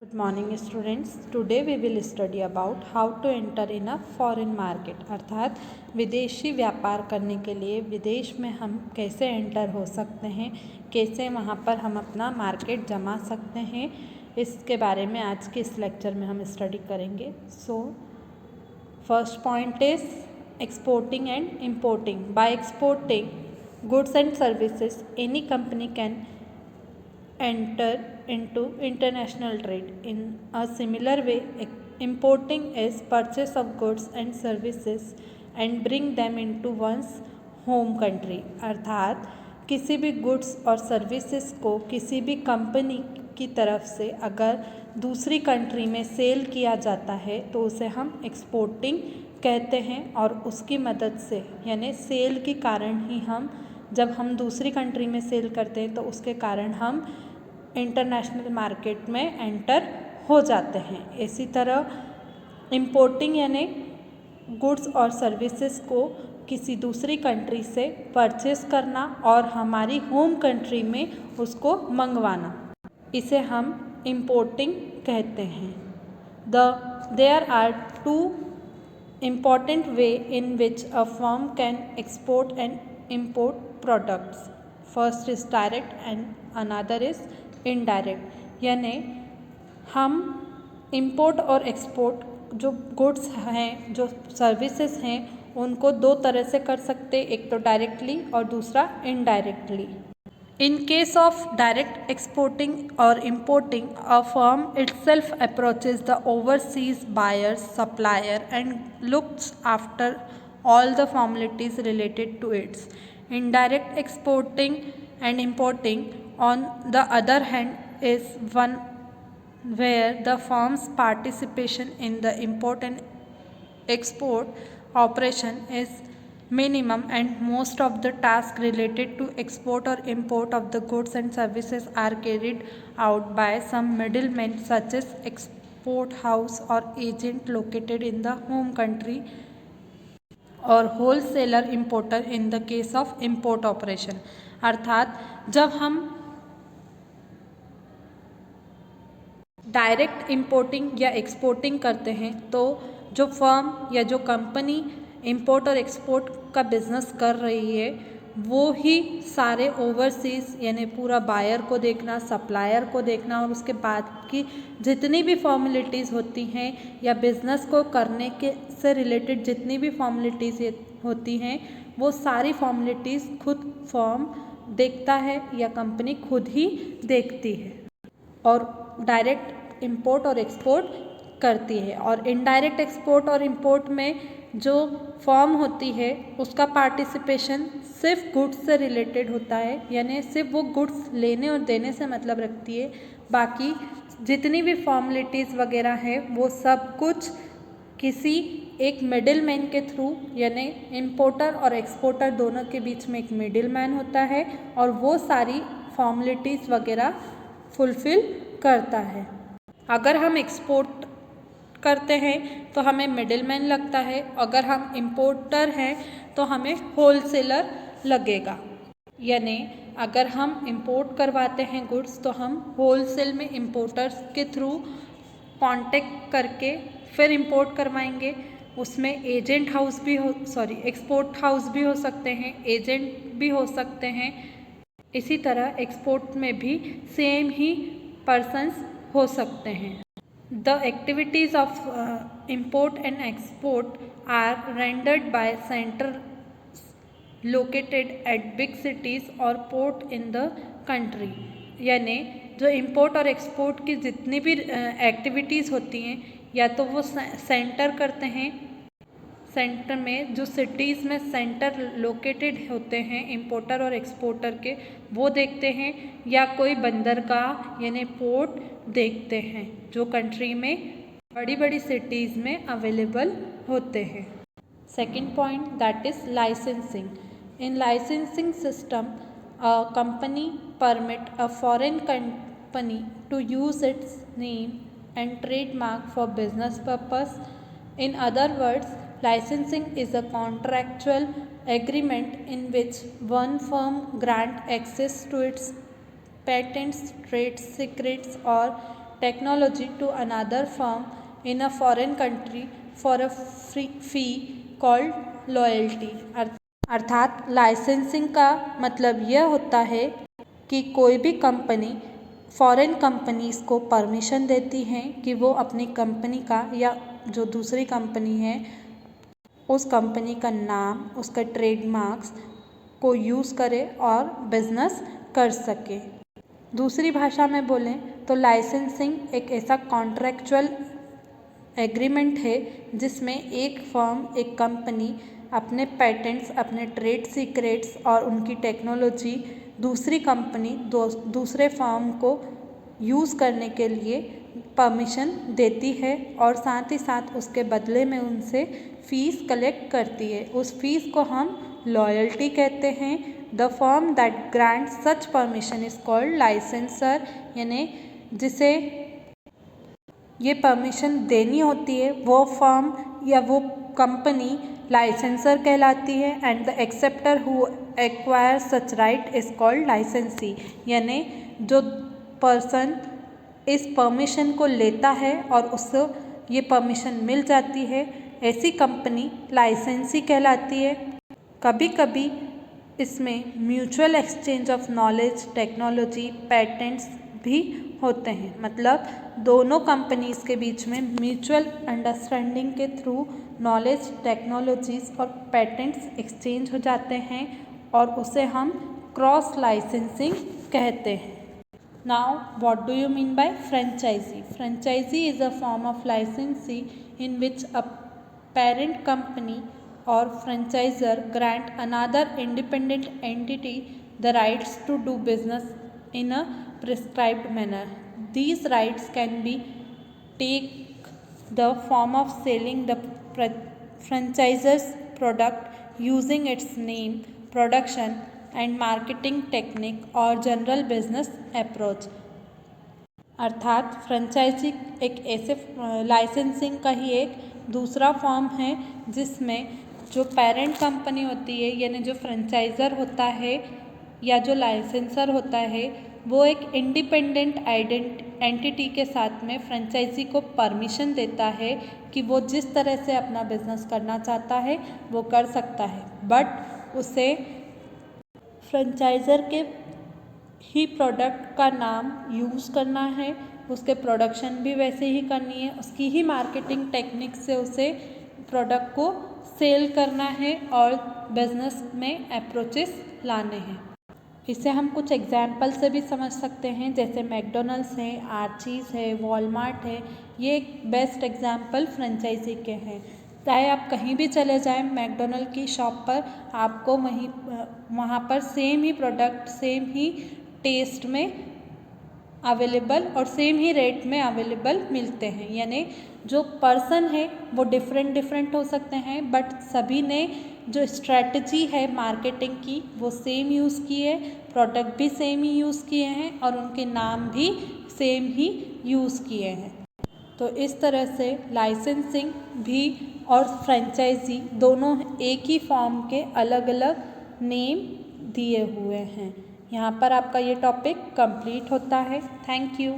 Good morning students. Today we will study about how to enter in a foreign market अर्थात विदेशी व्यापार करने के लिए विदेश में हम कैसे एंटर हो सकते हैं, कैसे वहाँ पर हम अपना मार्केट जमा सकते हैं, इसके बारे में आज के इस लेक्चर में हम स्टडी करेंगे. So first point is exporting and importing. By exporting goods and services any company can enter into international trade. In a similar way, importing is purchase of goods and services and bring them into one's home country. अर्थात किसी भी goods और services को किसी भी company की तरफ से अगर दूसरी कंट्री में सेल किया जाता है तो उसे हम एक्सपोर्टिंग कहते हैं. और उसकी मदद से यानी सेल के कारण ही हम जब हम दूसरी कंट्री में सेल करते हैं तो उसके कारण हम इंटरनेशनल मार्केट में एंटर हो जाते हैं. इसी तरह इम्पोर्टिंग यानी गुड्स और सर्विसेज को किसी दूसरी कंट्री से परचेस करना और हमारी होम कंट्री में उसको मंगवाना, इसे हम इम्पोर्टिंग कहते हैं. There are two important way in which a firm can export and import products. First is direct and another is indirect. यानी हम import और export जो goods हैं, जो services हैं, उनको दो तरह से कर सकते, एक तो directly और दूसरा indirectly. In case of direct exporting or importing, a firm itself approaches the overseas buyers, supplier and looks after all the formalities related to its. Indirect exporting and importing, on the other hand, is one where the firm's participation in the import and export operation is minimum and most of the tasks related to export or import of the goods and services are carried out by some middlemen such as export house or agent located in the home country और wholesaler importer in the case of import operation. अर्थात जब हम direct importing या exporting करते हैं तो जो firm या जो कंपनी इम्पोर्ट और एक्सपोर्ट का बिजनेस कर रही है वो ही सारे ओवरसीज़ यानी पूरा बायर को देखना, सप्लायर को देखना और उसके बाद की जितनी भी फॉर्मेलिटीज़ होती हैं या बिज़नेस को करने के से रिलेटेड जितनी भी फॉर्मेलिटीज़ होती हैं वो सारी फॉर्मेलिटीज़ खुद फर्म देखता है या कंपनी खुद ही देखती है और डायरेक्ट इंपोर्ट और एक्सपोर्ट करती है. और इनडायरेक्ट एक्सपोर्ट और इंपोर्ट में जो फर्म होती है उसका पार्टिसिपेशन सिर्फ गुड्स से रिलेटेड होता है, यानी सिर्फ वो गुड्स लेने और देने से मतलब रखती है. बाकी जितनी भी फॉर्मेलिटीज़ वगैरह है वो सब कुछ किसी एक मिडिल मैन के थ्रू यानी इम्पोर्टर और एक्सपोर्टर दोनों के बीच में एक मिडिल मैन होता है और वो सारी फॉर्मेलिटीज़ वगैरह फुलफ़िल करता है. अगर हम एक्सपोर्ट करते हैं तो हमें मिडिल मैन लगता है, अगर हम इम्पोर्टर हैं तो हमें होलसेलर लगेगा. यानी अगर हम इंपोर्ट करवाते हैं गुड्स तो हम होलसेल में इम्पोर्टर्स के थ्रू कांटेक्ट करके फिर इंपोर्ट करवाएंगे. उसमें एजेंट हाउस भी एक्सपोर्ट हाउस भी हो सकते हैं, एजेंट भी हो सकते हैं. इसी तरह एक्सपोर्ट में भी सेम ही पर्सन्स हो सकते हैं. The activities of import and export are rendered by centers located at big cities or port in the country. यानी जो इंपोर्ट और एक्सपोर्ट की जितनी भी एक्टिविटीज़ होती हैं या तो वो सेंटर करते हैं, सेंटर में जो सिटीज़ में सेंटर लोकेटेड होते हैं इंपोर्टर और एक्सपोर्टर के वो देखते हैं, या कोई बंदरगाह यानी पोर्ट देखते हैं जो कंट्री में बड़ी बड़ी सिटीज़ में अवेलेबल होते हैं. Second point that is licensing. In licensing system a company permit a foreign company to use its name and trademark for business purpose. In other words, licensing is a contractual agreement in which one firm grants access to its patents, trade secrets or technology to another firm in a foreign country for a fee called loyalty। अर्थात licensing का मतलब यह होता है कि कोई भी company foreign companies को परमिशन देती हैं कि वो अपनी कंपनी का या जो दूसरी कंपनी है उस कंपनी का नाम, उसका ट्रेडमार्क्स को यूज़ करे और बिजनेस कर सके। दूसरी भाषा में बोलें तो लाइसेंसिंग एक ऐसा कॉन्ट्रैक्चुअल एग्रीमेंट है जिसमें एक फर्म, एक कंपनी अपने पैटेंट्स, अपने ट्रेड सीक्रेट्स और उनकी टेक्नोलॉजी दूसरी कंपनी, दूसरे फर्म को यूज़ करने के लिए परमिशन देती है और साथ ही साथ उसके बदले में उनसे फ़ीस कलेक्ट करती है। उस फीस को हम लॉयल्टी कहते हैं। The firm that grant such permission is called licensor, यानी जिसे ये परमिशन देनी होती है वो फर्म या वो कंपनी लाइसेंसर कहलाती है। And the acceptor who acquire such right is called लाइसेंसी, यानी जो पर्सन इस परमिशन को लेता है और उससे ये परमिशन मिल जाती है, ऐसी कंपनी लाइसेंसी कहलाती है। कभी कभी इसमें mutual exchange of knowledge, technology, patents भी होते हैं। मतलब दोनों कंपनीज़ के बीच में म्यूचुअल अंडरस्टैंडिंग के थ्रू नॉलेज, टेक्नोलॉजीज़ और पैटेंट्स एक्सचेंज हो जाते हैं और उसे हम क्रॉस लाइसेंसिंग कहते हैं। Now, what do you mean by franchisee? Franchisee is a form of licensee in which a parent company or franchisor grant another independent entity the rights to do business in a prescribed manner. These rights can be take the form of selling the franchisor's product using its name, production and marketing technique और general business approach. अर्थात franchise एक ऐसे licensing का ही एक दूसरा form है जिसमें जो पेरेंट कंपनी होती है, यानी जो फ्रेंचाइज़र होता है या जो लाइसेंसर होता है, वो एक इंडिपेंडेंट एंटिटी के साथ में फ्रेंचाइजी को परमिशन देता है कि वो जिस तरह से अपना बिजनेस करना चाहता है वो कर सकता है, बट उसे फ्रेंचाइज़र के ही प्रोडक्ट का नाम यूज़ करना है, उसके प्रोडक्शन भी वैसे ही करनी है, उसकी ही मार्केटिंग टेक्निक से उसे प्रोडक्ट को सेल करना है और बिजनेस में अप्रोचेस लाने हैं। इसे हम कुछ एग्जाम्पल से भी समझ सकते हैं, जैसे मैकडोनल्ड्स है, आर्चीज़ है, वॉलमार्ट है। ये एक बेस्ट एग्जाम्पल फ्रेंचाइजी के हैं। चाहे आप कहीं भी चले जाएं मैकडोनल्ड की शॉप पर, आपको वहाँ पर सेम ही प्रोडक्ट, सेम ही टेस्ट में अवेलेबल और सेम ही रेट में अवेलेबल मिलते हैं। यानी जो पर्सन है वो डिफरेंट हो सकते हैं, बट सभी ने जो स्ट्रेटजी है मार्केटिंग की वो सेम यूज़ की है, प्रोडक्ट भी सेम ही यूज़ किए हैं और उनके नाम भी सेम ही यूज़ किए हैं। तो इस तरह से लाइसेंसिंग भी और फ्रेंचाइजी दोनों एक ही फॉर्म के अलग अलग नेम दिए हुए हैं। यहाँ पर आपका ये टॉपिक कंप्लीट होता है। Thank you.